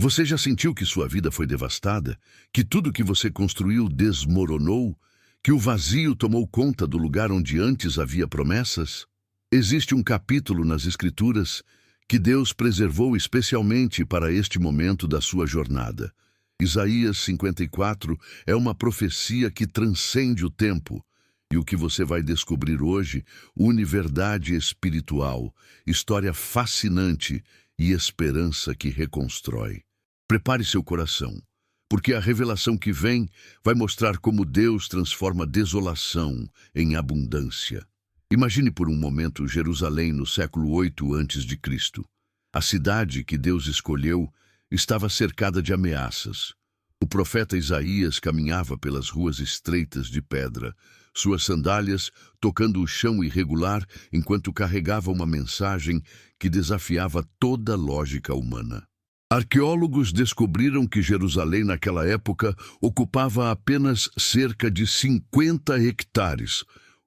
Você já sentiu que sua vida foi devastada? Que tudo que você construiu desmoronou? Que o vazio tomou conta do lugar onde antes havia promessas? Existe um capítulo nas Escrituras que Deus preservou especialmente para este momento da sua jornada. Isaías 54 é uma profecia que transcende o tempo. E o que você vai descobrir hoje une verdade espiritual, história fascinante e esperança que reconstrói. Prepare seu coração, porque a revelação que vem vai mostrar como Deus transforma desolação em abundância. Imagine por um momento Jerusalém no século 8 a.C. A cidade que Deus escolheu estava cercada de ameaças. O profeta Isaías caminhava pelas ruas estreitas de pedra, suas sandálias tocando o chão irregular enquanto carregava uma mensagem que desafiava toda a lógica humana. Arqueólogos descobriram que Jerusalém naquela época ocupava apenas cerca de 50 hectares,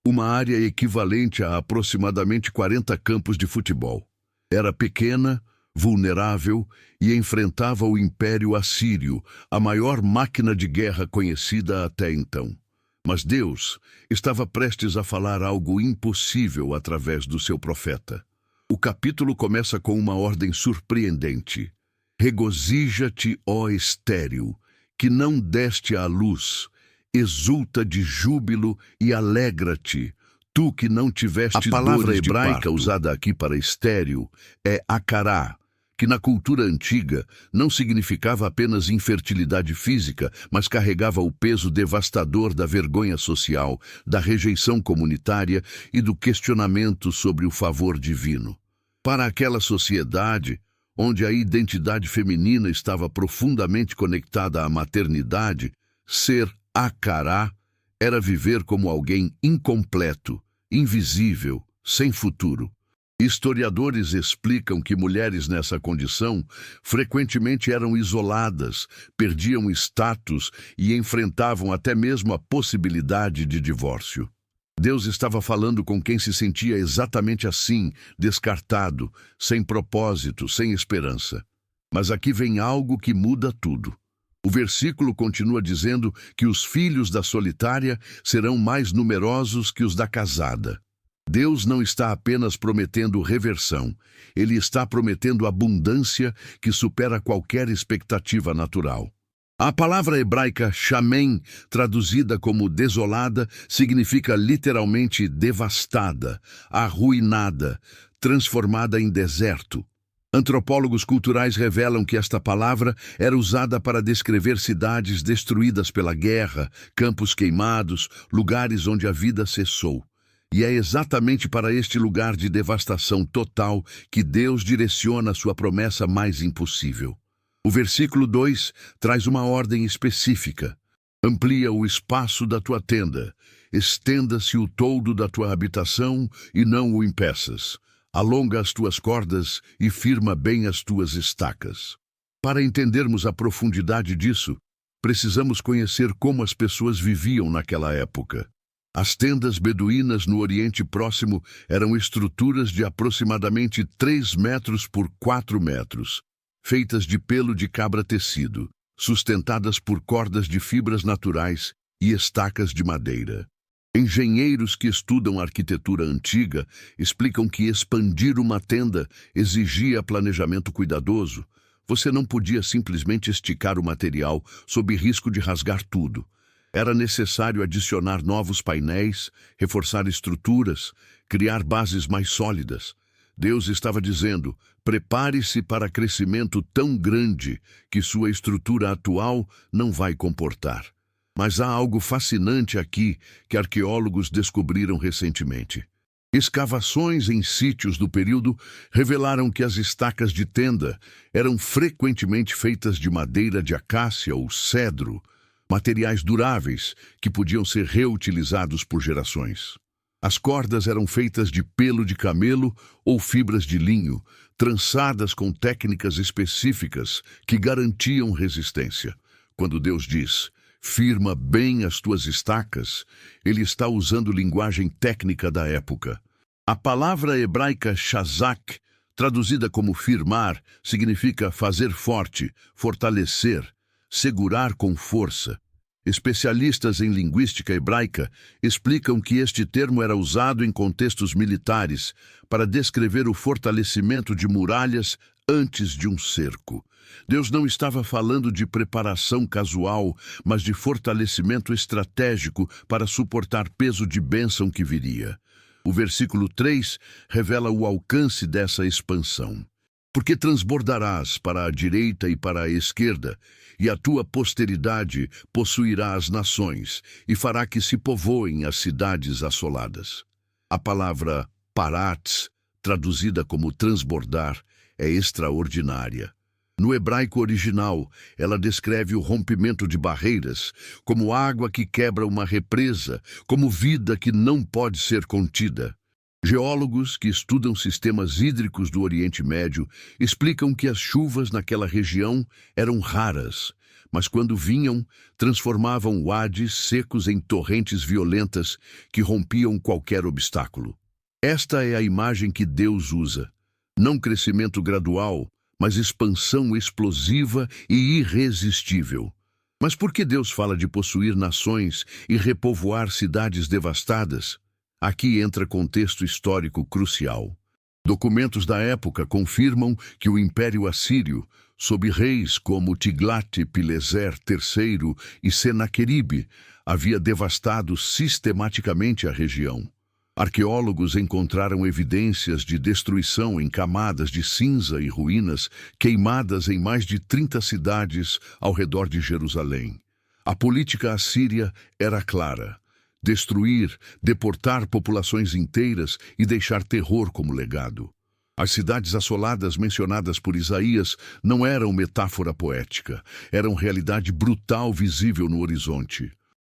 uma área equivalente a aproximadamente 40 campos de futebol. Era pequena, vulnerável e enfrentava o Império Assírio, a maior máquina de guerra conhecida até então. Mas Deus estava prestes a falar algo impossível através do seu profeta. O capítulo começa com uma ordem surpreendente. Regozija-te, ó estéril, que não deste à luz, exulta de júbilo e alegra-te, tu que não tiveste dores de parto. A palavra hebraica usada aqui para estéril é acará, que na cultura antiga não significava apenas infertilidade física, mas carregava o peso devastador da vergonha social, da rejeição comunitária e do questionamento sobre o favor divino. Para aquela sociedade, onde a identidade feminina estava profundamente conectada à maternidade, ser acará era viver como alguém incompleto, invisível, sem futuro. Historiadores explicam que mulheres nessa condição frequentemente eram isoladas, perdiam status e enfrentavam até mesmo a possibilidade de divórcio. Deus estava falando com quem se sentia exatamente assim, descartado, sem propósito, sem esperança. Mas aqui vem algo que muda tudo. O versículo continua dizendo que os filhos da solitária serão mais numerosos que os da casada. Deus não está apenas prometendo reversão, Ele está prometendo abundância que supera qualquer expectativa natural. A palavra hebraica shamem, traduzida como desolada, significa literalmente devastada, arruinada, transformada em deserto. Antropólogos culturais revelam que esta palavra era usada para descrever cidades destruídas pela guerra, campos queimados, lugares onde a vida cessou. E é exatamente para este lugar de devastação total que Deus direciona sua promessa mais impossível. O versículo 2 traz uma ordem específica. Amplia o espaço da tua tenda, estenda-se o toldo da tua habitação e não o impeças. Alonga as tuas cordas e firma bem as tuas estacas. Para entendermos a profundidade disso, precisamos conhecer como as pessoas viviam naquela época. As tendas beduínas no Oriente Próximo eram estruturas de aproximadamente 3 metros por 4 metros, feitas de pelo de cabra tecido, sustentadas por cordas de fibras naturais e estacas de madeira. Engenheiros que estudam arquitetura antiga explicam que expandir uma tenda exigia planejamento cuidadoso. Você não podia simplesmente esticar o material sob risco de rasgar tudo. Era necessário adicionar novos painéis, reforçar estruturas, criar bases mais sólidas. Deus estava dizendo, prepare-se para crescimento tão grande que sua estrutura atual não vai comportar. Mas há algo fascinante aqui que arqueólogos descobriram recentemente. Escavações em sítios do período revelaram que as estacas de tenda eram frequentemente feitas de madeira de acácia ou cedro, materiais duráveis que podiam ser reutilizados por gerações. As cordas eram feitas de pelo de camelo ou fibras de linho, trançadas com técnicas específicas que garantiam resistência. Quando Deus diz, firma bem as tuas estacas, Ele está usando linguagem técnica da época. A palavra hebraica shazak traduzida como firmar, significa fazer forte, fortalecer, segurar com força. Especialistas em linguística hebraica explicam que este termo era usado em contextos militares para descrever o fortalecimento de muralhas antes de um cerco. Deus não estava falando de preparação casual, mas de fortalecimento estratégico para suportar peso de bênção que viria. O versículo 3 revela o alcance dessa expansão. Porque transbordarás para a direita e para a esquerda, e a tua posteridade possuirá as nações, e fará que se povoem as cidades assoladas. A palavra parats, traduzida como transbordar, é extraordinária. No hebraico original, ela descreve o rompimento de barreiras, como água que quebra uma represa, como vida que não pode ser contida. Geólogos que estudam sistemas hídricos do Oriente Médio explicam que as chuvas naquela região eram raras, mas quando vinham, transformavam wades secos em torrentes violentas que rompiam qualquer obstáculo. Esta é a imagem que Deus usa. Não crescimento gradual, mas expansão explosiva e irresistível. Mas por que Deus fala de possuir nações e repovoar cidades devastadas? Aqui entra contexto histórico crucial. Documentos da época confirmam que o Império Assírio, sob reis como Tiglat-Pileser III e Senaqueribe, havia devastado sistematicamente a região. Arqueólogos encontraram evidências de destruição em camadas de cinza e ruínas queimadas em mais de 30 cidades ao redor de Jerusalém. A política assíria era clara: destruir, deportar populações inteiras e deixar terror como legado. As cidades assoladas mencionadas por Isaías não eram metáfora poética, eram realidade brutal visível no horizonte.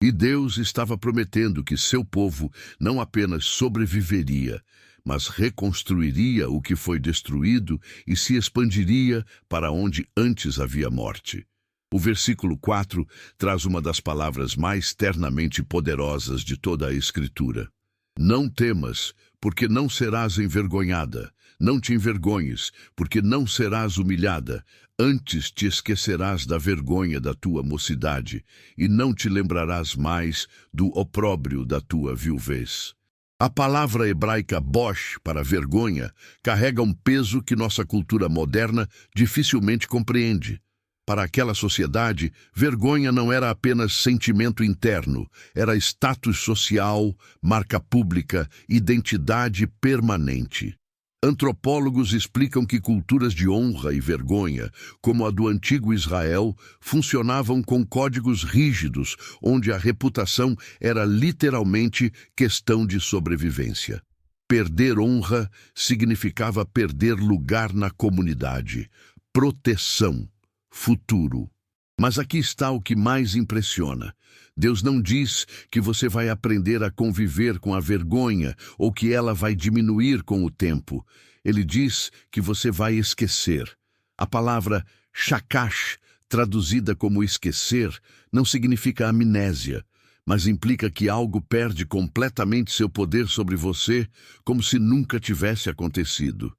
E Deus estava prometendo que seu povo não apenas sobreviveria, mas reconstruiria o que foi destruído e se expandiria para onde antes havia morte. O versículo 4 traz uma das palavras mais ternamente poderosas de toda a Escritura. Não temas, porque não serás envergonhada. Não te envergonhes, porque não serás humilhada. Antes te esquecerás da vergonha da tua mocidade, e não te lembrarás mais do opróbrio da tua viuvez. A palavra hebraica bosh, para vergonha, carrega um peso que nossa cultura moderna dificilmente compreende. Para aquela sociedade, vergonha não era apenas sentimento interno, era status social, marca pública, identidade permanente. Antropólogos explicam que culturas de honra e vergonha, como a do antigo Israel, funcionavam com códigos rígidos, onde a reputação era literalmente questão de sobrevivência. Perder honra significava perder lugar na comunidade, proteção, futuro. Mas aqui está o que mais impressiona. Deus não diz que você vai aprender a conviver com a vergonha ou que ela vai diminuir com o tempo. Ele diz que você vai esquecer. A palavra shakash, traduzida como esquecer, não significa amnésia, mas implica que algo perde completamente seu poder sobre você, como se nunca tivesse acontecido.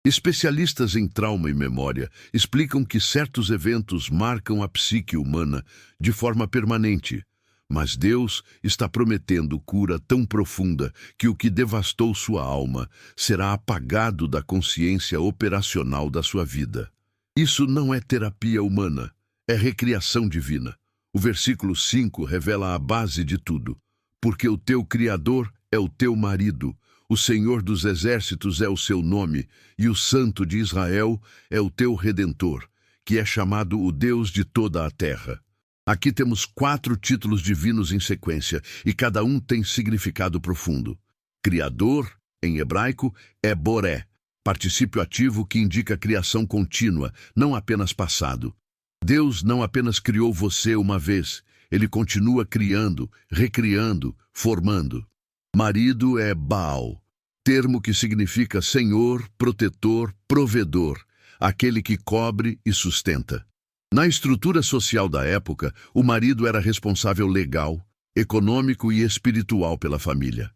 Especialistas em trauma e memória explicam que certos eventos marcam a psique humana de forma permanente, mas Deus está prometendo cura tão profunda que o que devastou sua alma será apagado da consciência operacional da sua vida. Isso não é terapia humana, é recriação divina. O versículo 5 revela a base de tudo. Porque o teu Criador é o teu marido, o Senhor dos Exércitos é o seu nome, e o Santo de Israel é o teu Redentor, que é chamado o Deus de toda a terra. Aqui temos 4 títulos divinos em sequência, e cada um tem significado profundo. Criador, em hebraico, é Boré, particípio ativo que indica criação contínua, não apenas passado. Deus não apenas criou você uma vez, Ele continua criando, recriando, formando. Marido é Baal, termo que significa Senhor, protetor, provedor, aquele que cobre e sustenta. Na estrutura social da época, o marido era responsável legal, econômico e espiritual pela família.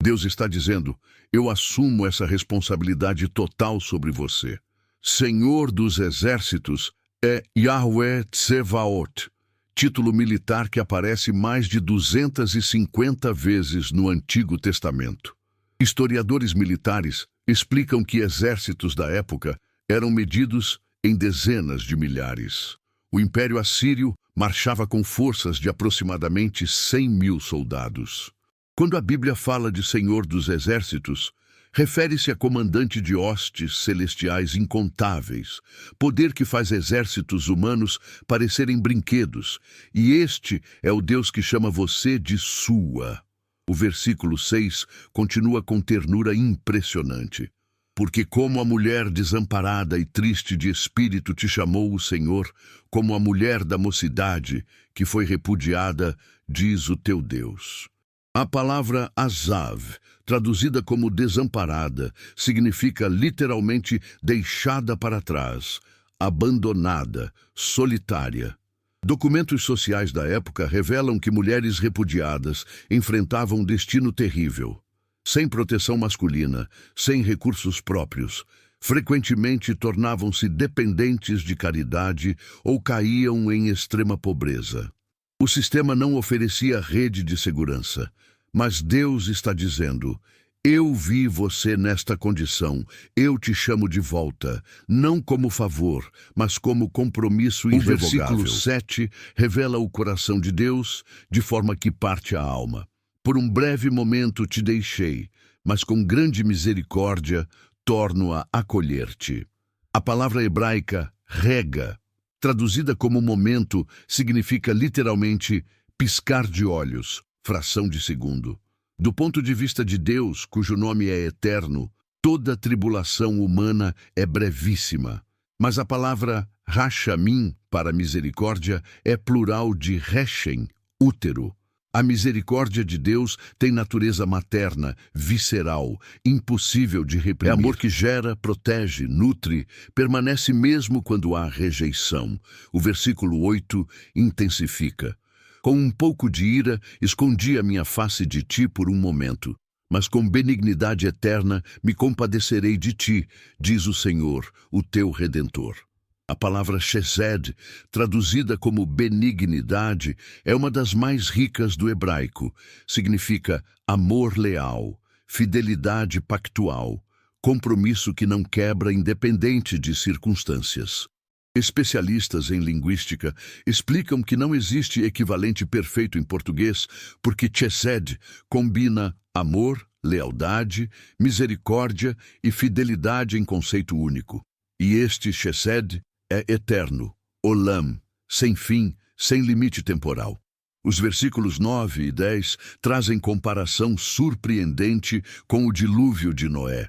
Deus está dizendo: eu assumo essa responsabilidade total sobre você. Senhor dos Exércitos é Yahweh Tsevaot, título militar que aparece mais de 250 vezes no Antigo Testamento. Historiadores militares explicam que exércitos da época eram medidos em dezenas de milhares. O Império Assírio marchava com forças de aproximadamente 100.000 soldados. Quando a Bíblia fala de Senhor dos Exércitos, refere-se a comandante de hostes celestiais incontáveis, poder que faz exércitos humanos parecerem brinquedos, e este é o Deus que chama você de sua. O versículo 6 continua com ternura impressionante. Porque como a mulher desamparada e triste de espírito te chamou o Senhor, como a mulher da mocidade que foi repudiada, diz o teu Deus. A palavra Azav, traduzida como desamparada, significa literalmente deixada para trás, abandonada, solitária. Documentos sociais da época revelam que mulheres repudiadas enfrentavam um destino terrível. Sem proteção masculina, sem recursos próprios, frequentemente tornavam-se dependentes de caridade ou caíam em extrema pobreza. O sistema não oferecia rede de segurança, mas Deus está dizendo: eu vi você nesta condição, eu te chamo de volta, não como favor, mas como compromisso irrevogável. O versículo 7 revela o coração de Deus de forma que parte a alma. Por um breve momento te deixei, mas com grande misericórdia torno a acolher-te. A palavra hebraica rega, traduzida como momento, significa literalmente piscar de olhos, fração de segundo. Do ponto de vista de Deus, cujo nome é eterno, toda tribulação humana é brevíssima. Mas a palavra rachamim, para misericórdia, é plural de rechem, útero. A misericórdia de Deus tem natureza materna, visceral, impossível de reprimir. É amor que gera, protege, nutre, permanece mesmo quando há rejeição. O versículo 8 intensifica. Com um pouco de ira, escondi a minha face de ti por um momento, mas com benignidade eterna me compadecerei de ti, diz o Senhor, o teu Redentor. A palavra chesed, traduzida como benignidade, é uma das mais ricas do hebraico. Significa amor leal, fidelidade pactual, compromisso que não quebra independente de circunstâncias. Especialistas em linguística explicam que não existe equivalente perfeito em português porque chesed combina amor, lealdade, misericórdia e fidelidade em conceito único. E este chesed é eterno, olam, sem fim, sem limite temporal. Os versículos 9 e 10 trazem comparação surpreendente com o dilúvio de Noé.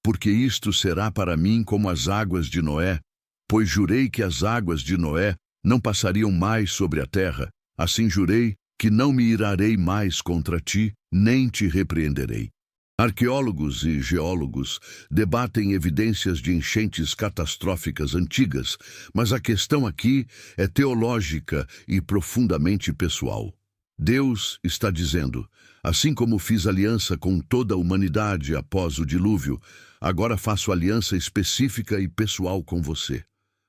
Porque isto será para mim como as águas de Noé, pois jurei que as águas de Noé não passariam mais sobre a terra, assim jurei que não me irarei mais contra ti, nem te repreenderei. Arqueólogos e geólogos debatem evidências de enchentes catastróficas antigas, mas a questão aqui é teológica e profundamente pessoal. Deus está dizendo: assim como fiz aliança com toda a humanidade após o dilúvio, agora faço aliança específica e pessoal com você.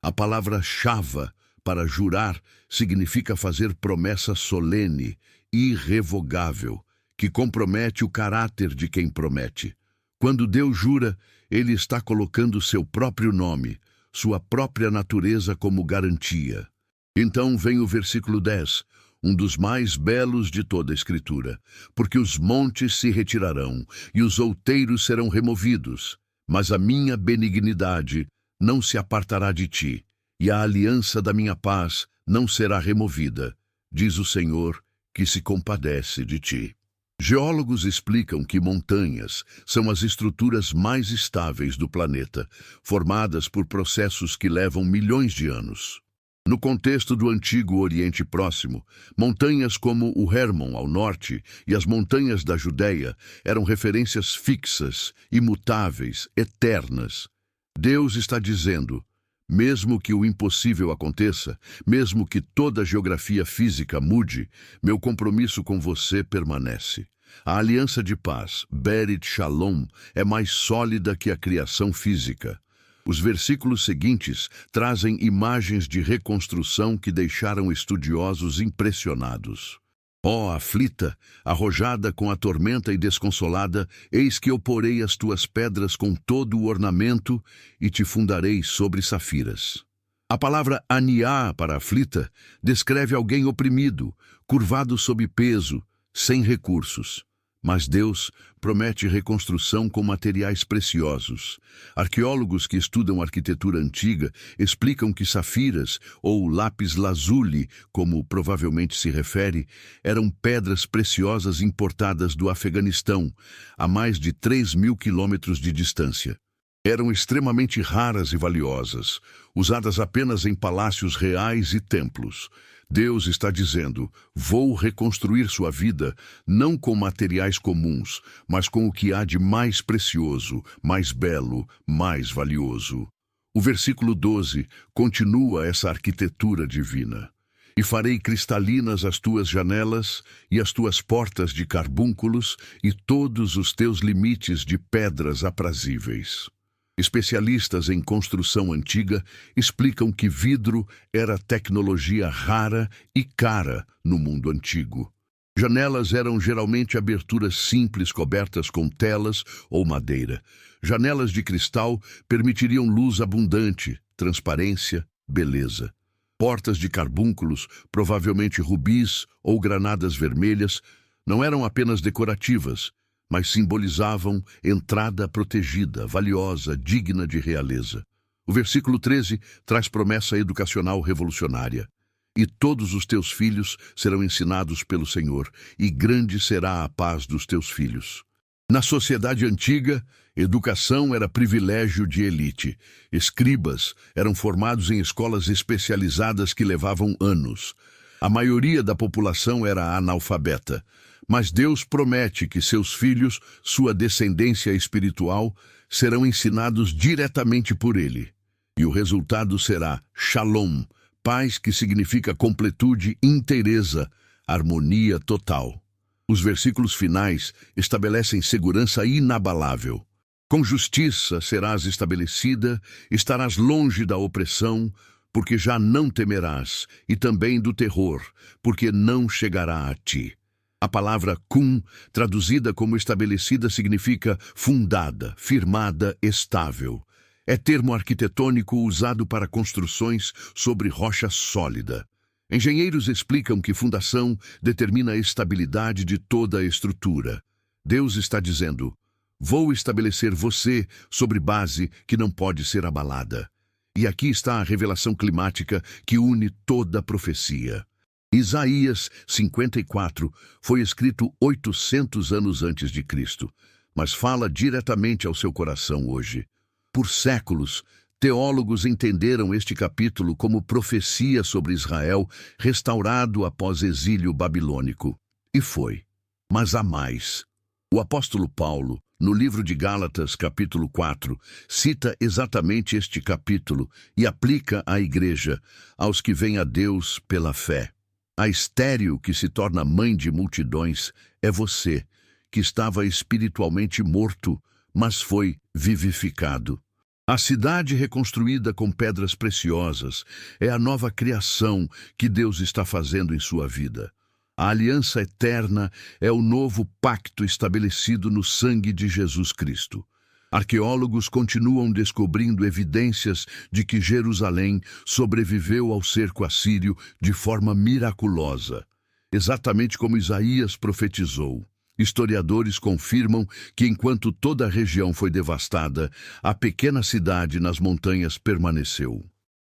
A palavra shava, para jurar, significa fazer promessa solene, irrevogável, que compromete o caráter de quem promete. Quando Deus jura, ele está colocando seu próprio nome, sua própria natureza como garantia. Então vem o versículo 10, um dos mais belos de toda a Escritura. Porque os montes se retirarão e os outeiros serão removidos, mas a minha benignidade não se apartará de ti, e a aliança da minha paz não será removida, diz o Senhor, que se compadece de ti. Geólogos explicam que montanhas são as estruturas mais estáveis do planeta, formadas por processos que levam milhões de anos. No contexto do antigo Oriente Próximo, montanhas como o Hermon ao norte e as montanhas da Judéia eram referências fixas, imutáveis, eternas. Deus está dizendo: mesmo que o impossível aconteça, mesmo que toda a geografia física mude, meu compromisso com você permanece. A aliança de paz, Berit Shalom, é mais sólida que a criação física. Os versículos seguintes trazem imagens de reconstrução que deixaram estudiosos impressionados. Ó aflita, arrojada com a tormenta e desconsolada, eis que eu porei as tuas pedras com todo o ornamento e te fundarei sobre safiras. A palavra aniá para aflita descreve alguém oprimido, curvado sob peso, sem recursos. Mas Deus promete reconstrução com materiais preciosos. Arqueólogos que estudam arquitetura antiga explicam que safiras, ou lápis lazuli, como provavelmente se refere, eram pedras preciosas importadas do Afeganistão, a mais de 3.000 quilômetros de distância. Eram extremamente raras e valiosas, usadas apenas em palácios reais e templos. Deus está dizendo: vou reconstruir sua vida, não com materiais comuns, mas com o que há de mais precioso, mais belo, mais valioso. O versículo 12 continua essa arquitetura divina. E farei cristalinas as tuas janelas, e as tuas portas de carbúnculos, e todos os teus limites de pedras aprazíveis. Especialistas em construção antiga explicam que vidro era tecnologia rara e cara no mundo antigo. Janelas eram geralmente aberturas simples cobertas com telas ou madeira. Janelas de cristal permitiriam luz abundante, transparência, beleza. Portas de carbúnculos, provavelmente rubis ou granadas vermelhas, não eram apenas decorativas, mas simbolizavam entrada protegida, valiosa, digna de realeza. O versículo 13 traz promessa educacional revolucionária. E todos os teus filhos serão ensinados pelo Senhor, e grande será a paz dos teus filhos. Na sociedade antiga, educação era privilégio de elite. Escribas eram formados em escolas especializadas que levavam anos. A maioria da população era analfabeta. Mas Deus promete que seus filhos, sua descendência espiritual, serão ensinados diretamente por Ele. E o resultado será Shalom, paz que significa completude, inteireza, harmonia total. Os versículos finais estabelecem segurança inabalável. Com justiça serás estabelecida, estarás longe da opressão, porque já não temerás, e também do terror, porque não chegará a ti. A palavra kum, traduzida como estabelecida, significa fundada, firmada, estável. É termo arquitetônico usado para construções sobre rocha sólida. Engenheiros explicam que fundação determina a estabilidade de toda a estrutura. Deus está dizendo: vou estabelecer você sobre base que não pode ser abalada. E aqui está a revelação climática que une toda a profecia. Isaías 54 foi escrito 800 anos antes de Cristo, mas fala diretamente ao seu coração hoje. Por séculos, teólogos entenderam este capítulo como profecia sobre Israel restaurado após exílio babilônico. E foi. Mas há mais. O apóstolo Paulo, no livro de Gálatas, capítulo 4, cita exatamente este capítulo e aplica à igreja, aos que vêm a Deus pela fé. A estéril que se torna mãe de multidões é você, que estava espiritualmente morto, mas foi vivificado. A cidade reconstruída com pedras preciosas é a nova criação que Deus está fazendo em sua vida. A aliança eterna é o novo pacto estabelecido no sangue de Jesus Cristo. Arqueólogos continuam descobrindo evidências de que Jerusalém sobreviveu ao cerco assírio de forma miraculosa, exatamente como Isaías profetizou. Historiadores confirmam que enquanto toda a região foi devastada, a pequena cidade nas montanhas permaneceu.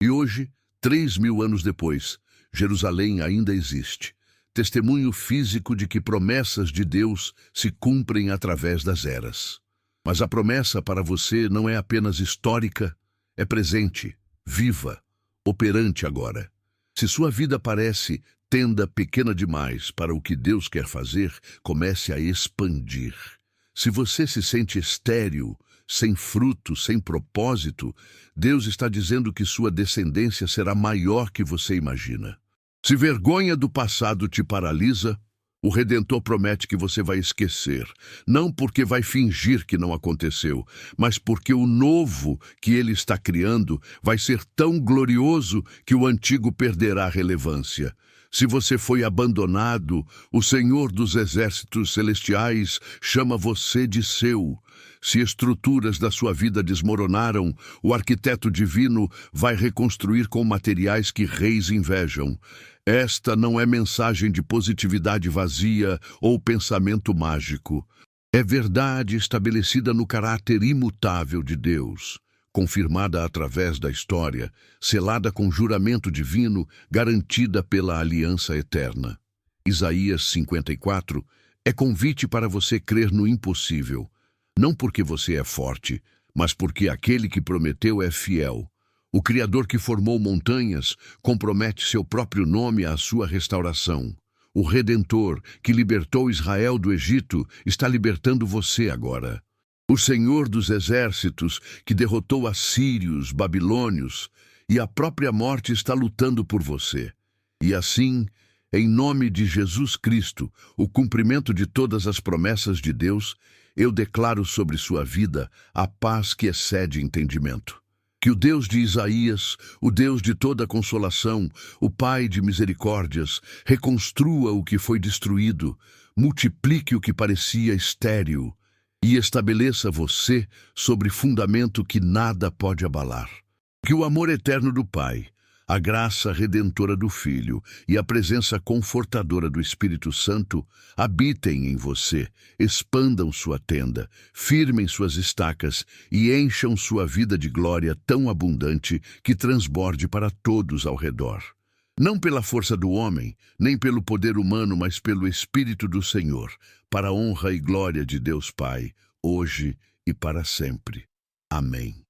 E hoje, 3.000 anos depois, Jerusalém ainda existe, testemunho físico de que promessas de Deus se cumprem através das eras. Mas a promessa para você não é apenas histórica, é presente, viva, operante agora. Se sua vida parece tenda pequena demais para o que Deus quer fazer, comece a expandir. Se você se sente estéril, sem fruto, sem propósito, Deus está dizendo que sua descendência será maior que você imagina. Se vergonha do passado te paralisa, O Redentor promete que você vai esquecer, não porque vai fingir que não aconteceu, mas porque o novo que ele está criando vai ser tão glorioso que o antigo perderá relevância. Se você foi abandonado, o Senhor dos Exércitos Celestiais chama você de seu. Se estruturas da sua vida desmoronaram, o arquiteto divino vai reconstruir com materiais que reis invejam. Esta não é mensagem de positividade vazia ou pensamento mágico. É verdade estabelecida no caráter imutável de Deus, confirmada através da história, selada com juramento divino, garantida pela aliança eterna. Isaías 54 é convite para você crer no impossível, não porque você é forte, mas porque aquele que prometeu é fiel. O Criador que formou montanhas compromete seu próprio nome à sua restauração. O Redentor que libertou Israel do Egito está libertando você agora. O Senhor dos Exércitos que derrotou assírios, babilônios e a própria morte está lutando por você. E assim, em nome de Jesus Cristo, o cumprimento de todas as promessas de Deus, eu declaro sobre sua vida a paz que excede entendimento. Que o Deus de Isaías, o Deus de toda consolação, o Pai de misericórdias, reconstrua o que foi destruído, multiplique o que parecia estéril e estabeleça você sobre fundamento que nada pode abalar. Que o amor eterno do Pai, a graça redentora do Filho e a presença confortadora do Espírito Santo habitem em você, expandam sua tenda, firmem suas estacas e encham sua vida de glória tão abundante que transborde para todos ao redor. Não pela força do homem, nem pelo poder humano, mas pelo Espírito do Senhor, para a honra e glória de Deus Pai, hoje e para sempre. Amém.